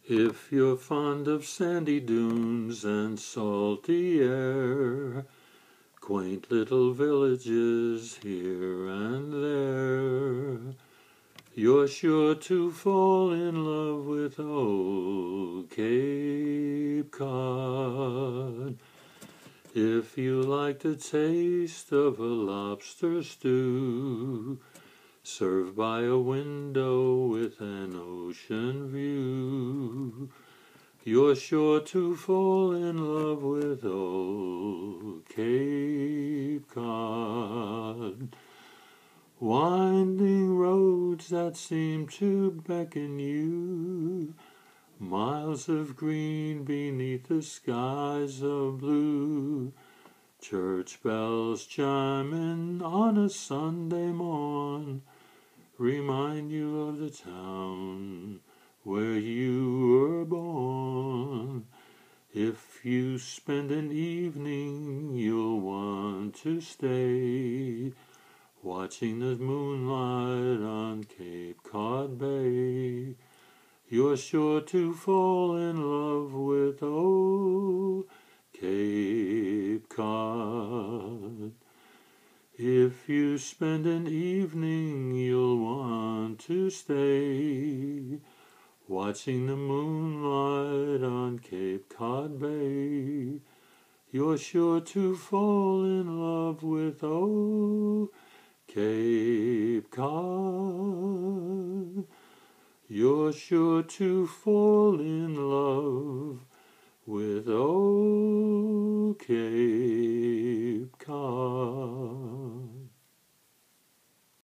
If you're fond of sandy dunes and salty air, quaint little villages here and there, you're sure to fall in love with old Cape Cod. If you like the taste of a lobster stew, served by a window with an ocean view, you're sure to fall in love with old Cape Cod. Winding roads that seem to beckon you, miles of green beneath the skies of blue, church bells chiming on a Sunday morn remind you of the town where you were born. If you spend an evening, you'll want to stay, watching the moonlight on Cape Cod Bay. You're sure to fall in love with old Cape Cod. If you spend an evening, you'll want to stay, watching the moonlight on Cape Cod Bay. You're sure to fall in love with old Cape Cod. You're sure to fall in love with old Cape Cod.